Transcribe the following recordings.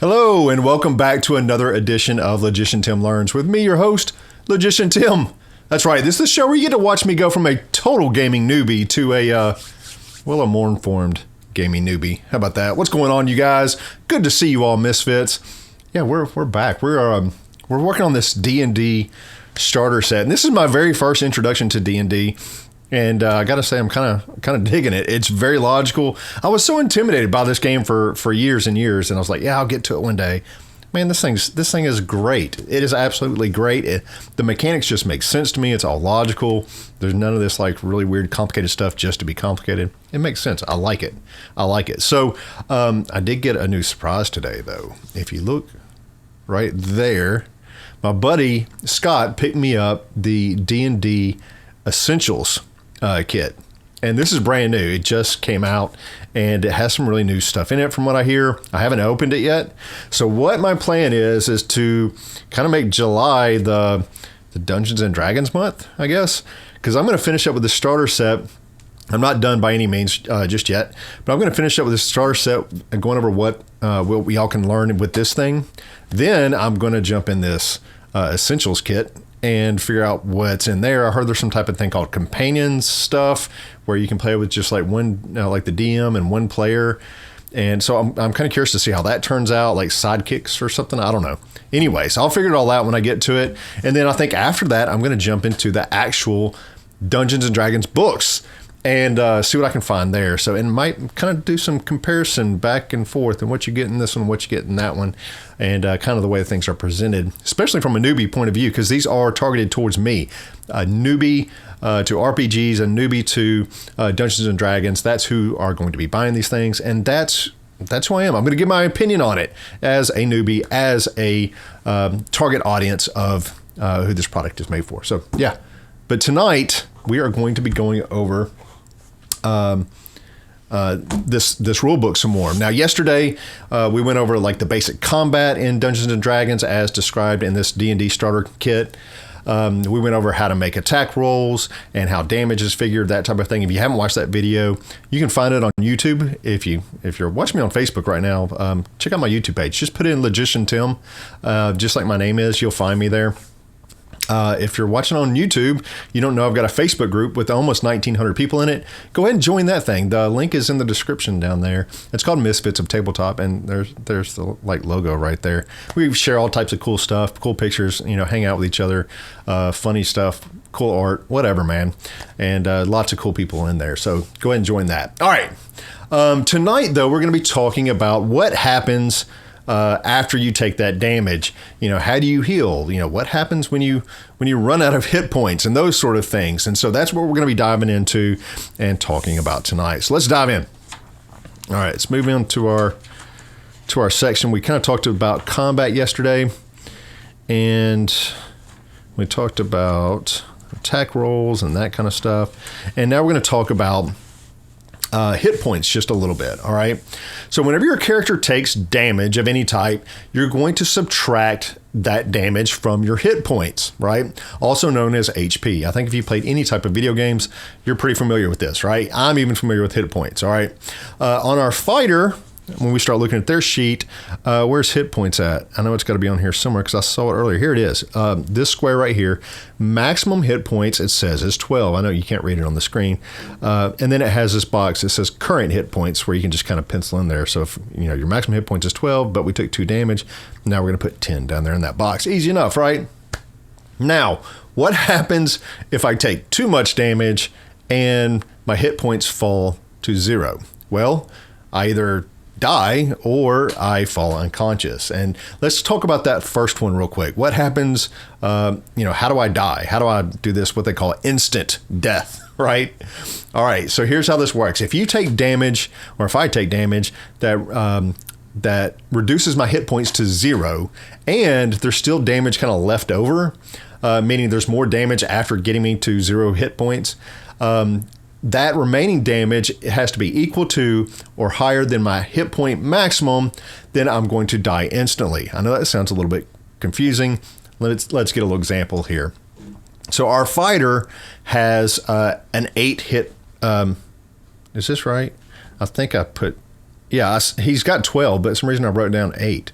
Hello, and welcome back to another edition of Logician Tim Learns with me, your host, Logician Tim. That's right, this is the show where you get to watch me go from a total gaming newbie to a more informed gaming newbie. How about that? What's going on, you guys? Good to see you all, misfits. Yeah, we're back. We're working on this D&D starter set, and this is my very first introduction to D&D. And I got to say, I'm kind of digging it. It's very logical. I was so intimidated by this game for years and years, and I was like, yeah, I'll get to it one day. Man, this thing is great. It is absolutely great. The mechanics just make sense to me. It's all logical. There's none of this like really weird, complicated stuff just to be complicated. It makes sense. I like it. So I did get a new surprise today, though. If you look right there, my buddy Scott picked me up the D&D Essentials kit, and this is brand new. It just came out, and it has some really new stuff in it from what I hear. I haven't opened it yet, so what my plan is to kind of make July the Dungeons and Dragons month, I guess, because I'm going to finish up with the starter set. I'm not done by any means just yet, but I'm going to finish up with the starter set and going over what we all can learn with this thing. Then I'm going to jump in this Essentials kit and figure out what's in there. I heard there's some type of thing called companions stuff where you can play with just like one, like the DM and one player. And so I'm kind of curious to see how that turns out, like sidekicks or something. I don't know. Anyways, I'll figure it all out when I get to it. And then I think after that, I'm going to jump into the actual Dungeons and Dragons books and see what I can find there. So it might kind of do some comparison back and forth and what you get in this one, what you get in that one, and kind of the way things are presented, especially from a newbie point of view, because these are targeted towards me, a newbie to RPGs, a newbie to Dungeons and Dragons. That's who are going to be buying these things, and that's who I am. I'm going to give my opinion on it as a newbie, as a target audience of who this product is made for. So yeah, but tonight we are going to be going over this rule book some more. Now, yesterday we went over like the basic combat in Dungeons and Dragons as described in this D&D starter kit. We went over how to make attack rolls and how damage is figured, that type of thing. If you haven't watched that video, you can find it on YouTube. If you're watching me on Facebook right now, check out my YouTube page. Just put in Logician Tim, just like my name is. You'll find me there. If you're watching on YouTube, you don't know I've got a Facebook group with almost 1,900 people in it. Go ahead and join that thing. The link is in the description down there. It's called Misfits of Tabletop, and there's the like logo right there. We share all types of cool stuff, cool pictures, hang out with each other, funny stuff, cool art, whatever, man. And lots of cool people in there. So go ahead and join that. All right. Tonight, though, we're going to be talking about what happens after you take that damage. How do you heal? What happens when you run out of hit points and those sort of things. And so that's what we're going to be diving into and talking about tonight. So let's dive in. All right, let's move into our section. We kind of talked about combat yesterday, and we talked about attack rolls and that kind of stuff. And now we're going to talk about hit points just a little bit. All right. So whenever your character takes damage of any type, you're going to subtract that damage from your hit points, right? Also known as HP. I think if you played any type of video games, you're pretty familiar with this, right? I'm even familiar with hit points. All right. On our fighter, when we start looking at their sheet, where's hit points at? I know it's got to be on here somewhere because I saw it earlier. Here it is. This square right here, maximum hit points, it says is 12. I know you can't read it on the screen. And then it has this box that says current hit points where you can just kind of pencil in there. So if your maximum hit points is 12, but we took 2 damage, now we're going to put 10 down there in that box. Easy enough, right? Now, what happens if I take too much damage and my hit points fall to 0? Well, I either die or I fall unconscious. And let's talk about that first one real quick. What happens, how do I die? How do I do this, what they call instant death, right? All right, so here's how this works. If you take damage, or if I take damage that reduces my hit points to 0, and there's still damage kind of left over, meaning there's more damage after getting me to 0 hit points, that remaining damage has to be equal to or higher than my hit point maximum, then I'm going to die instantly. I know that sounds a little bit confusing. Let's get a little example here. So our fighter has an 8 hit. Is this right? I think I put, yeah, he's got 12, but for some reason I wrote down 8.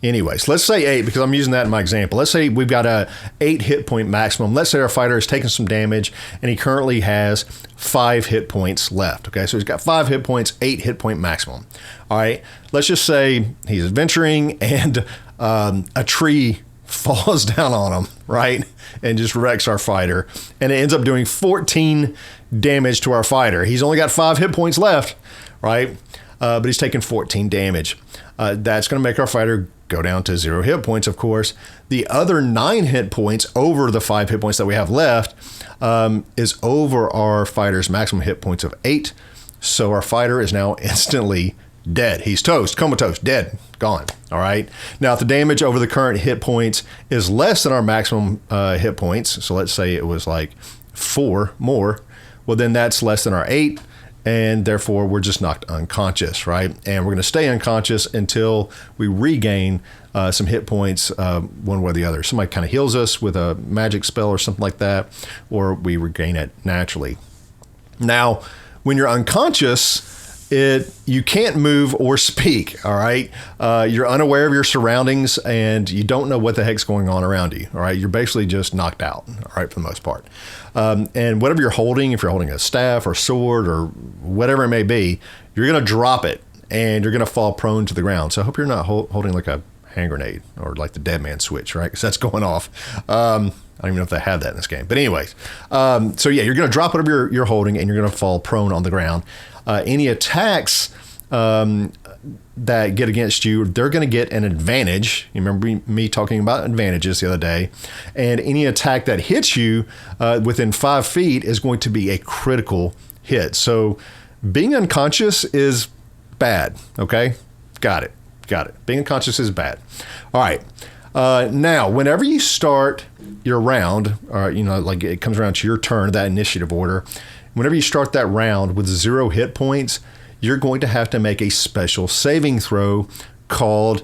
Anyways, let's say 8 because I'm using that in my example. Let's say we've got a 8 hit point maximum. Let's say our fighter has taken some damage and he currently has 5 hit points left. Okay, so he's got 5 hit points, 8 hit point maximum. All right, let's just say he's adventuring and a tree falls down on him, right? And just wrecks our fighter. And it ends up doing 14 damage to our fighter. He's only got 5 hit points left, right? But he's taking 14 damage. That's going to make our fighter go down to 0 hit points, of course. The other 9 hit points over the 5 hit points that we have left is over our fighter's maximum hit points of 8. So our fighter is now instantly dead. He's toast, comatose, dead, gone. All right. Now, if the damage over the current hit points is less than our maximum hit points, so let's say it was like 4 more, well, then that's less than our 8. And therefore, we're just knocked unconscious, right? And we're going to stay unconscious until we regain some hit points one way or the other. Somebody kind of heals us with a magic spell or something like that, or we regain it naturally. Now, when you're unconscious, you can't move or speak, all right? You're unaware of your surroundings and you don't know what the heck's going on around you, all right? You're basically just knocked out, all right, for the most part. And whatever you're holding, if you're holding a staff or sword or whatever it may be, you're going to drop it and you're going to fall prone to the ground. So I hope you're not holding like a hand grenade or like the dead man switch, right? Because that's going off. I don't even know if they have that in this game. But anyways, so yeah, you're going to drop whatever you're holding and you're going to fall prone on the ground. Any attacks that get against you, they're going to get an advantage. You remember me talking about advantages the other day. And any attack that hits you within 5 feet is going to be a critical hit. So being unconscious is bad, okay? Got it. Being unconscious is bad. All right. Now, whenever you start your round, like it comes around to your turn, that initiative order, whenever you start that round with 0 hit points, you're going to have to make a special saving throw called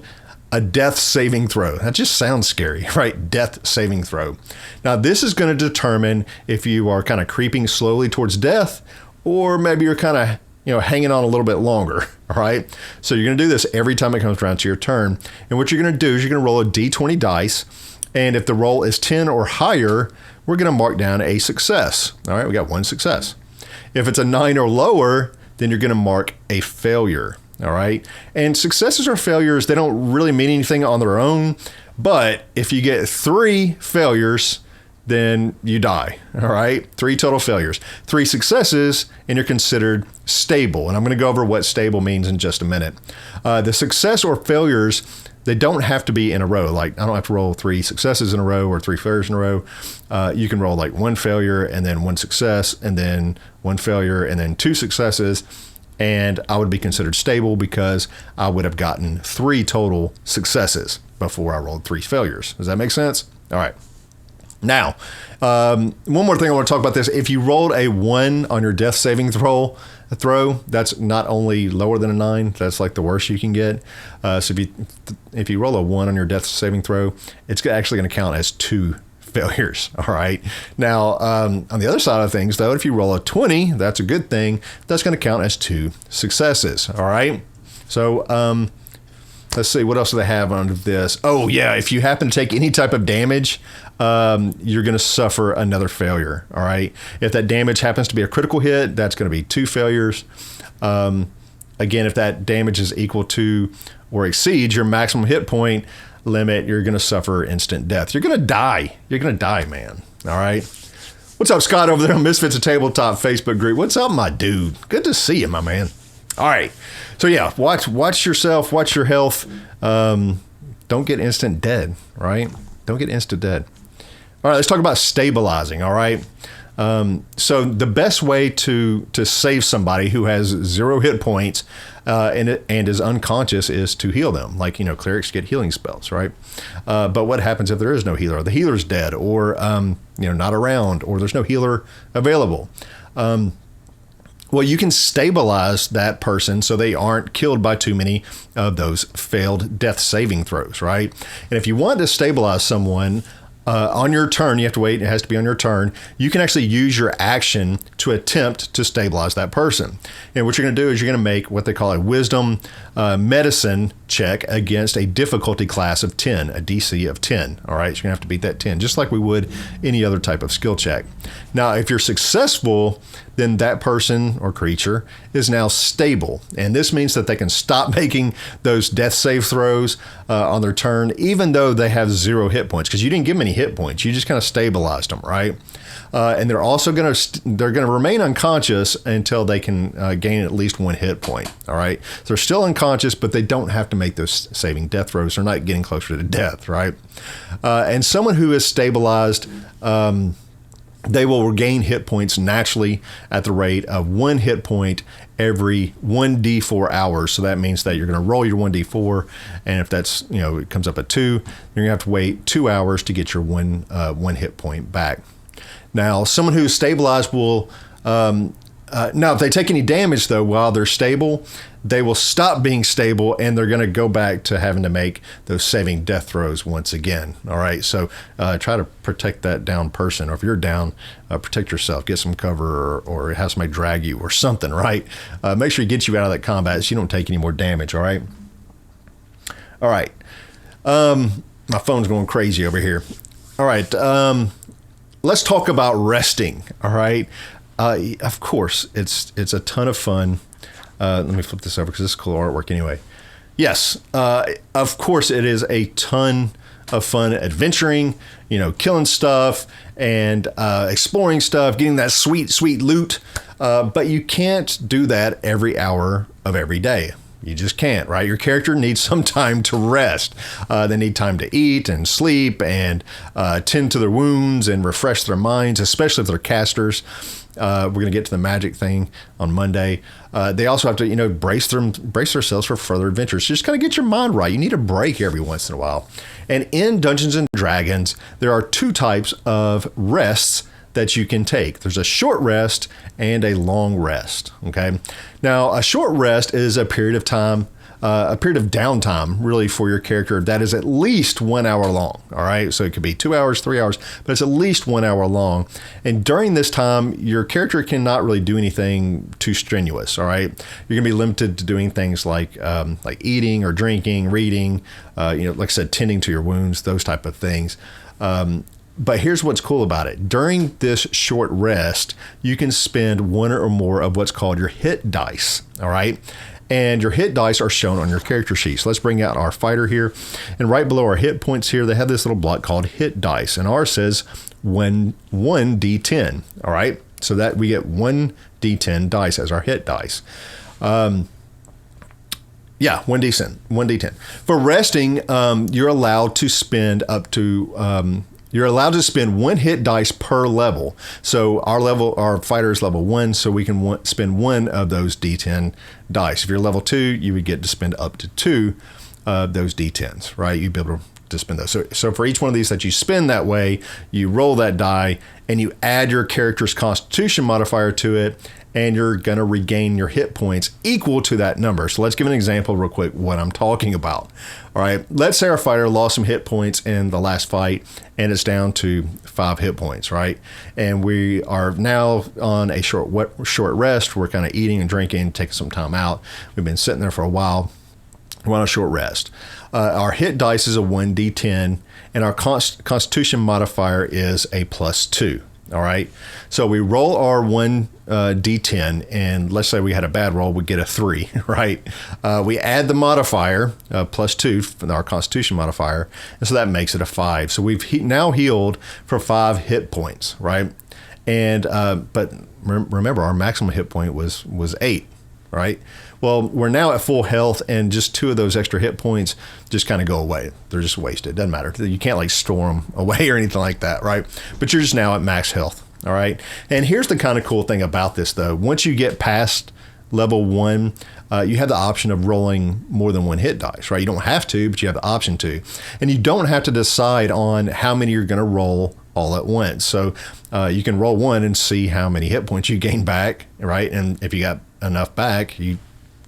a death saving throw. That just sounds scary, right? Death saving throw. Now, this is going to determine if you are kind of creeping slowly towards death, or maybe you're kind of hanging on a little bit longer, all right? So you're going to do this every time it comes around to your turn. And what you're going to do is you're going to roll a d20 dice, and if the roll is 10 or higher, we're going to mark down a success. All right, we got 1 success. If it's a 9 or lower, then you're going to mark a failure. All right. And successes or failures, they don't really mean anything on their own. But if you get 3 failures, then you die. All right. 3 total failures, 3 successes, and you're considered stable. And I'm going to go over what stable means in just a minute. The success or failures, they don't have to be in a row. Like I don't have to roll 3 successes in a row or 3 failures in a row. You can roll like 1 failure and then 1 success and then 1 failure and then 2 successes. And I would be considered stable because I would have gotten 3 total successes before I rolled 3 failures. Does that make sense? All right. Now, one more thing I want to talk about this. If you rolled a 1 on your death saving throw, that's not only lower than a 9, that's like the worst you can get. So if you roll a 1 on your death saving throw, it's actually going to count as 2 failures. All right. Now, on the other side of things, though, if you roll a 20, that's a good thing. That's going to count as 2 successes. All right. So, let's see, what else do they have under this? Oh, yeah. If you happen to take any type of damage, you're going to suffer another failure. All right. If that damage happens to be a critical hit, that's going to be 2 failures. Again, if that damage is equal to or exceeds your maximum hit point limit, you're going to suffer instant death. You're going to die. You're going to die, man. All right. What's up, Scott, over there on Misfits of Tabletop Facebook group? What's up, my dude? Good to see you, my man. All right. So yeah, watch yourself, watch your health. Don't get instant dead, right? Don't get instant dead. All right, let's talk about stabilizing, all right? So the best way to save somebody who has 0 hit points and is unconscious is to heal them. Like, clerics get healing spells, right? But what happens if there is no healer? The healer's dead or, not around, or there's no healer available. Well, you can stabilize that person so they aren't killed by too many of those failed death saving throws, right? And if you want to stabilize someone, On your turn, you have to wait. It has to be on your turn. You can actually use your action to attempt to stabilize that person. And what you're going to do is you're going to make what they call a wisdom medicine check against a difficulty class of 10, a DC of 10. All right, so you're going to have to beat that 10, just like we would any other type of skill check. Now, if you're successful, then that person or creature is now stable. And this means that they can stop making those death save throws on their turn, even though they have 0 hit points, because you didn't give them any hit points. You just kind of stabilized them, right? And they're also going to remain unconscious until they can gain at least 1 hit point. All right. So they're still unconscious, but they don't have to make those saving death throws. They're not getting closer to death, right? And someone who is stabilized, they will regain hit points naturally at the rate of 1 hit point every 1d4 hours. So that means that you're going to roll your 1d4, and if that's, it comes up at 2, you're going to have to wait 2 hours to get your one hit point back. Now, someone who's stabilized will now, if they take any damage, though, while they're stable, they will stop being stable, and they're going to go back to having to make those saving death throws once again. All right, so try to protect that down person, or if you're down, protect yourself, get some cover, or have somebody drag you or something, right? Make sure you get you out of that combat so you don't take any more damage, all right? All right. My phone's going crazy over here. All right, let's talk about resting, all right? Of course, it's a ton of fun. Let me flip this over because this is cool artwork anyway. Yes, of course, it is a ton of fun adventuring, killing stuff and exploring stuff, getting that sweet, sweet loot. But you can't do that every hour of every day. You just can't, right? Your character needs some time to rest. They need time to eat and sleep and tend to their wounds and refresh their minds, especially if they're casters. We're going to get to the magic thing on Monday. They also have to, brace themselves for further adventures. Just kind of get your mind right. You need a break every once in a while. And in Dungeons and Dragons, there are 2 types of rests that you can take. There's a short rest and a long rest. Okay. Now, a short rest is a period of time, a period of downtime, really, for your character that is at least 1 hour long. All right. So it could be 2 hours, 3 hours, but it's at least 1 hour long. And during this time, your character cannot really do anything too strenuous. All right. You're going to be limited to doing things like eating or drinking, reading, like I said, tending to your wounds, those type of things. But here's what's cool about it. During this short rest, you can spend 1 or more of what's called your hit dice. All right. And your hit dice are shown on your character sheet. So let's bring out our fighter here. And right below our hit points here, they have this little block called hit dice. And ours says 1d10. All right. So that we get 1d10 dice as our hit dice. Yeah, 1d10. For resting, you're allowed to spend up to... you're allowed to spend 1 hit dice per level. So our fighter is level 1, so we can spend 1 of those D10 dice. If you're level 2, you would get to spend up to 2 of those D10s, right? You'd be able to spend those. So for each one of these that you spend that way, you roll that die and you add your character's Constitution modifier to it, and you're going to regain your hit points equal to that number. So let's give an example real quick what I'm talking about. All right, let's say our fighter lost some hit points in the last fight, and it's down to 5 hit points, right? And we are now on a short rest. We're kind of eating and drinking, taking some time out. We've been sitting there for a while. We're on a short rest. Our hit dice is a 1d10, and our Constitution modifier is a +2. All right. So we roll our 1d10, and let's say we had a bad roll, we get a 3, right? We add the modifier, +2, our Constitution modifier, and so that makes it a 5. So we've now healed for 5 hit points, right? And but remember, our maximum hit point was 8, right? Well, we're now at full health, and just 2 of those extra hit points just kind of go away. They're just wasted. Doesn't matter. You can't store them away or anything like that, right? But you're just now at max health, all right? And here's the kind of cool thing about this, though. Once you get past level 1, you have the option of rolling more than 1 hit dice, right? You don't have to, but you have the option to. And you don't have to decide on how many you're going to roll all at once. So you can roll 1 and see how many hit points you gain back, right? And if you got enough back, you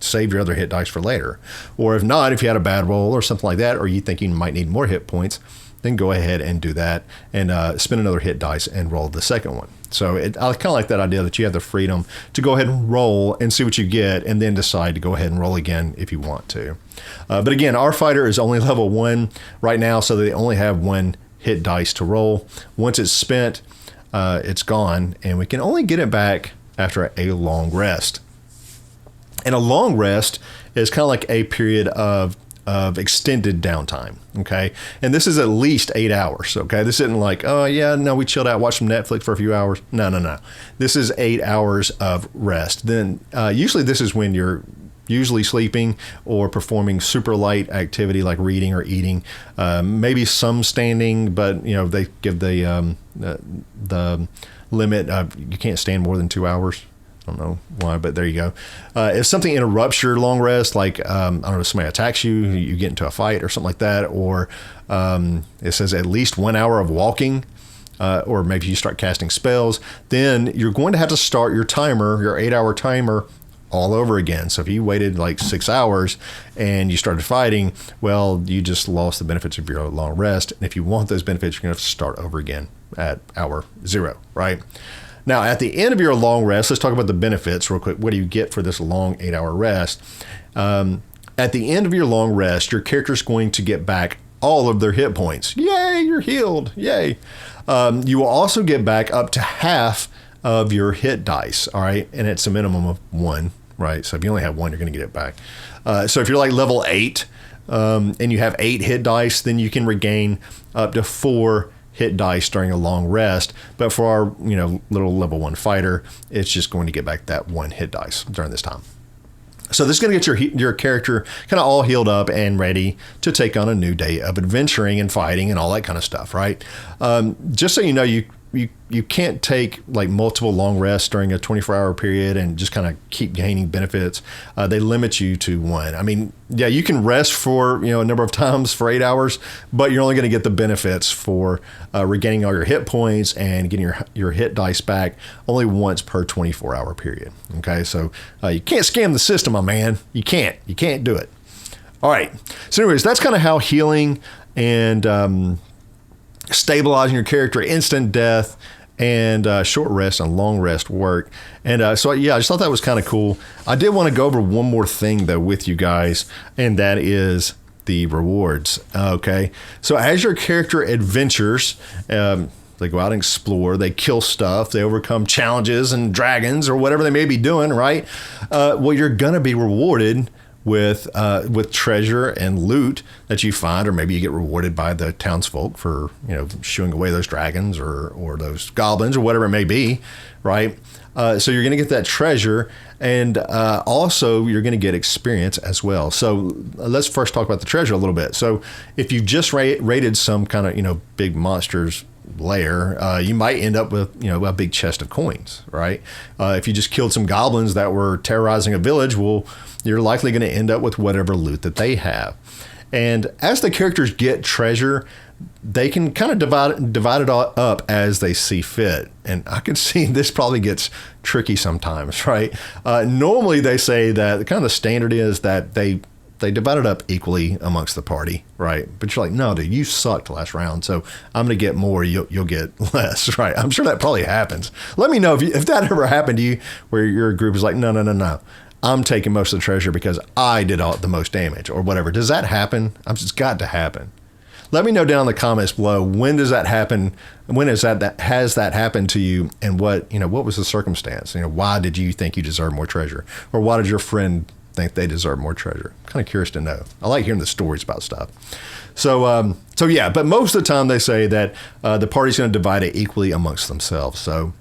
save your other hit dice for later. Or if not, if you had a bad roll or something like that, or you think you might need more hit points, then go ahead and do that and spin another hit dice and roll the second one. So I kind of like that idea that you have the freedom to go ahead and roll and see what you get and then decide to go ahead and roll again if you want to. But again, our fighter is only level 1 right now, so they only have 1 hit dice to roll. Once it's spent, it's gone, and we can only get it back after a long rest. And a long rest is kind of like a period of extended downtime, okay? And this is at least 8 hours, okay? This isn't like, oh, yeah, no, we chilled out, watched some Netflix for a few hours. No. This is 8 hours of rest. Then usually this is when you're usually sleeping or performing super light activity like reading or eating, maybe some standing, but, you know, they give the limit. You can't stand more than 2 hours. I don't know why, but there you go. If something interrupts your long rest, like, I don't know, somebody attacks you, you get into a fight or something like that, or it says at least 1 hour of walking, or maybe you start casting spells, then you're going to have to start your timer, your 8-hour timer, all over again. So if you waited like 6 hours and you started fighting, well, you just lost the benefits of your long rest. And if you want those benefits, you're going to have to start over again at hour 0, right? Now, at the end of your long rest, let's talk about the benefits real quick. What do you get for this long 8-hour rest? At the end of your long rest, your character's going to get back all of their hit points. Yay, you're healed. Yay. You will also get back up to half of your hit dice, all right? And it's a minimum of 1, right? So if you only have 1, you're going to get it back. So if you're like level 8 and you have 8 hit dice, then you can regain up to 4 hit dice during a long rest. But for our, little level 1 fighter, it's just going to get back that 1 hit dice during this time. So this is going to get your character kind of all healed up and ready to take on a new day of adventuring and fighting and all that kind of stuff, right? Just so you know, you can't take like multiple long rests during a 24-hour period and just kind of keep gaining benefits. They limit you to 1. I mean, yeah, you can rest for a number of times for 8 hours, but you're only going to get the benefits for regaining all your hit points and getting your hit dice back only once per 24-hour period. Okay, so you can't scam the system, my man. You can't do it. All right. So anyways, that's kind of how healing and stabilizing your character, instant death, and short rest and long rest work. And so, yeah, I just thought that was kind of cool. I did want to go over one more thing, though, with you guys, and that is the rewards. Okay. So as your character adventures, they go out and explore, they kill stuff, they overcome challenges and dragons or whatever they may be doing, right? Well, you're going to be rewarded with treasure and loot that you find, or maybe you get rewarded by the townsfolk for shooing away those dragons or those goblins or whatever it may be, right? So you're going to get that treasure, and also you're going to get experience as well. So let's first talk about the treasure a little bit. So if you've just raided some kind of big monster's lair, you might end up with a big chest of coins, right? If you just killed some goblins that were terrorizing a village, well, you're likely going to end up with whatever loot that they have. And as the characters get treasure, they can kind of divide it all up as they see fit. And I can see this probably gets tricky sometimes, right? Normally they say that kind of the standard is that they divide it up equally amongst the party, right? But you're like, no, dude, you sucked last round, so I'm going to get more, you'll get less, right? I'm sure that probably happens. Let me know if that ever happened to you, where your group is like, no. I'm taking most of the treasure because I did all the most damage or whatever. Does that happen? It's got to happen. Let me know down in the comments below, when does that happen? When has that happened to you? And what was the circumstance? Why did you think you deserve more treasure? Or why did your friend think they deserve more treasure? I'm kind of curious to know. I like hearing the stories about stuff. So yeah, but most of the time they say that the party's going to divide it equally amongst themselves. So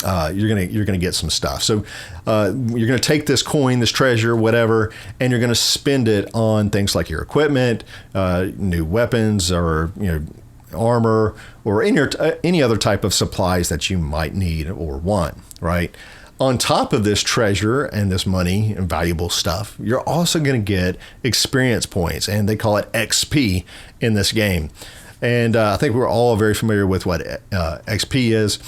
you're gonna get some stuff. So you're gonna take this coin, this treasure, whatever, and you're gonna spend it on things like your equipment, new weapons, or armor, or any other type of supplies that you might need or want, right? On top of this treasure and this money and valuable stuff, you're also going to get experience points, and they call it XP in this game. And I think we're all very familiar with what XP is.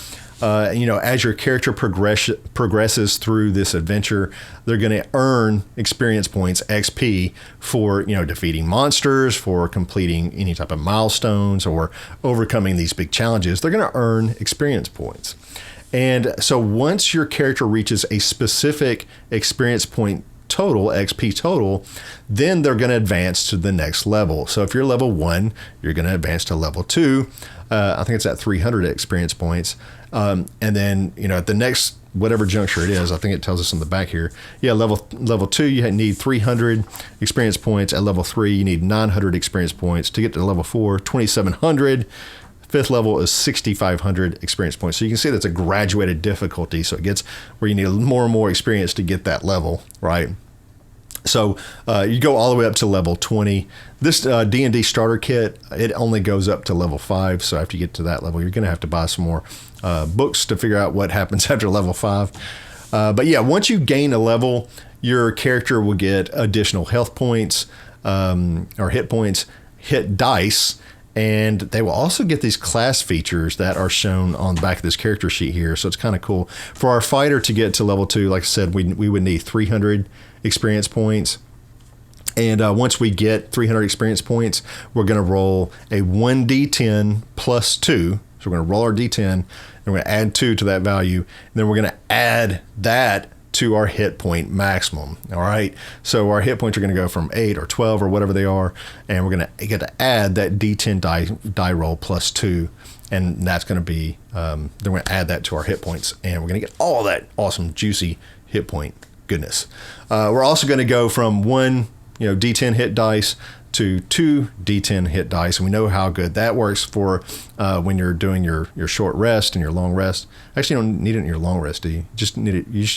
as your character progresses through this adventure, they're going to earn experience points, XP, for, defeating monsters, for completing any type of milestones, or overcoming these big challenges. They're going to earn experience points. And so once your character reaches a specific experience point total, XP total, then they're going to advance to the next level. So if you're level 1, you're going to advance to level 2. I think it's at 300 experience points. And then, at the next, whatever juncture it is, I think it tells us on the back here. Yeah, level 2, you need 300 experience points. At level 3, you need 900 experience points. To get to level 4, 2,700. Fifth level is 6,500 experience points. So you can see that's a graduated difficulty. So it gets where you need more and more experience to get that level, right? So you go all the way up to level 20. This D&D starter kit, it only goes up to level 5. So after you get to that level, you're going to have to buy some more books to figure out what happens after level 5. But yeah, once you gain a level, your character will get additional health points or hit points, hit dice, and they will also get these class features that are shown on the back of this character sheet here. So it's kind of cool. For our fighter to get to level 2, like I said, we would need 300 experience points. And once we get 300 experience points, we're going to roll a 1d10 plus 2. So we're going to roll our d10, and we're going to add 2 to that value. And then we're going to add that to our hit point maximum. All right. So our hit points are going to go from 8 or 12 or whatever they are. And we're going to get to add that d10 die roll plus 2. And that's going to be, then we're going to add that to our hit points. And we're going to get all that awesome, juicy hit point goodness. We're also going to go from 1 d10 hit dice to 2 d10 hit dice, and we know how good that works for when you're doing your short rest and your long rest. Actually, you don't need it in your long rest, do you? You just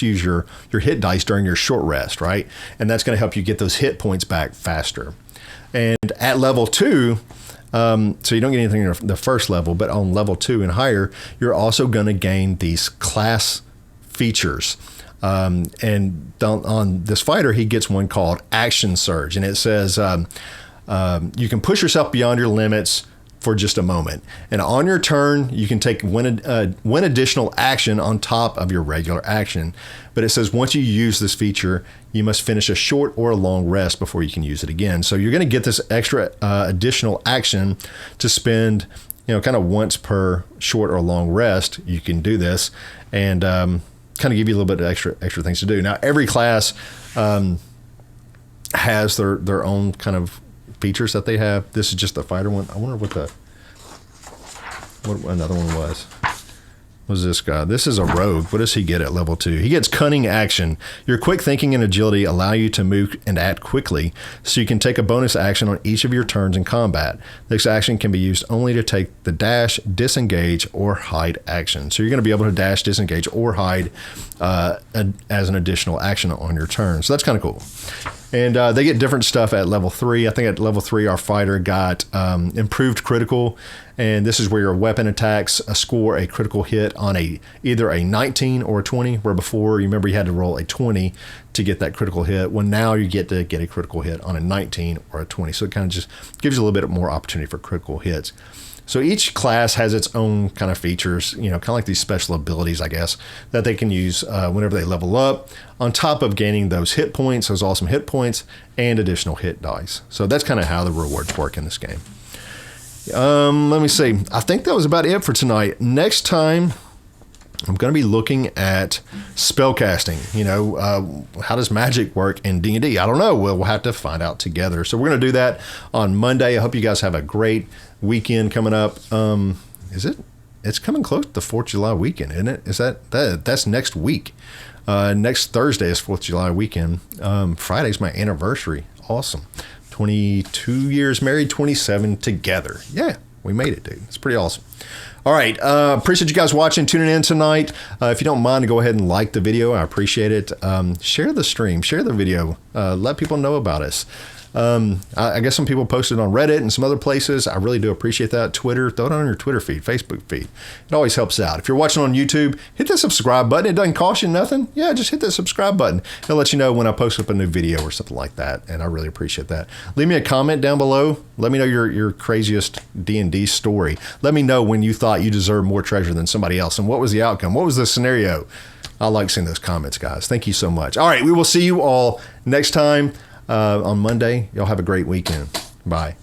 use your hit dice during your short rest, right? And that's going to help you get those hit points back faster. And at level 2, so you don't get anything in the first level, but on level 2 and higher, you're also going to gain these class features. And on this fighter, he gets one called Action Surge, and it says you can push yourself beyond your limits for just a moment. And on your turn, you can take one additional action on top of your regular action. But it says once you use this feature, you must finish a short or a long rest before you can use it again. So you're going to get this extra additional action to spend, kind of once per short or long rest. You can do this and kind of give you a little bit of extra things to do. Now, every class has their own kind of features that they have. This is just the fighter one. I wonder what another one was. What was this guy? This is a rogue. What does he get at level 2? He gets Cunning Action. Your quick thinking and agility allow you to move and act quickly, so you can take a bonus action on each of your turns in combat. This action can be used only to take the dash, disengage, or hide action. So you're going to be able to dash, disengage, or hide as an additional action on your turn. So that's kind of cool. And they get different stuff at level 3. I think at level 3, our fighter got improved critical. And this is where your weapon attacks score a critical hit on either a 19 or a 20, where before, you remember, you had to roll a 20 to get that critical hit. Well, now you get to get a critical hit on a 19 or a 20. So it kind of just gives you a little bit more opportunity for critical hits. So each class has its own kind of features, kind of like these special abilities, I guess, that they can use whenever they level up, on top of gaining those hit points, those awesome hit points, and additional hit dice. So that's kind of how the rewards work in this game. Let me see. I think that was about it for tonight. Next time, I'm going to be looking at spellcasting. How does magic work in D&D? I don't know. We'll have to find out together. So we're going to do that on Monday. I hope you guys have a great weekend coming up. Is it? It's coming close to the 4th of July weekend, isn't it? Is that's next week. Next Thursday is 4th of July weekend. Friday's my anniversary. Awesome. 22 years married, 27 together. Yeah, we made it, dude. It's pretty awesome. All right. Appreciate you guys watching, tuning in tonight. If you don't mind, go ahead and like the video. I appreciate it. Share the stream, share the video. Let people know about us. I guess some people posted on Reddit and some other places. I really do appreciate that. Twitter, throw it on your Twitter feed, Facebook feed. It always helps out. If you're watching on YouTube, hit the subscribe button. It doesn't cost you nothing. Yeah, just hit that subscribe button. It'll let you know when I post up a new video or something like that, and I really appreciate that. Leave me a comment down below. Let me know your craziest D&D story. Let me know when you thought you deserved more treasure than somebody else, and what was the outcome? What was the scenario? I like seeing those comments, guys. Thank you so much. All right, we will see you all next time on Monday. Y'all have a great weekend. Bye.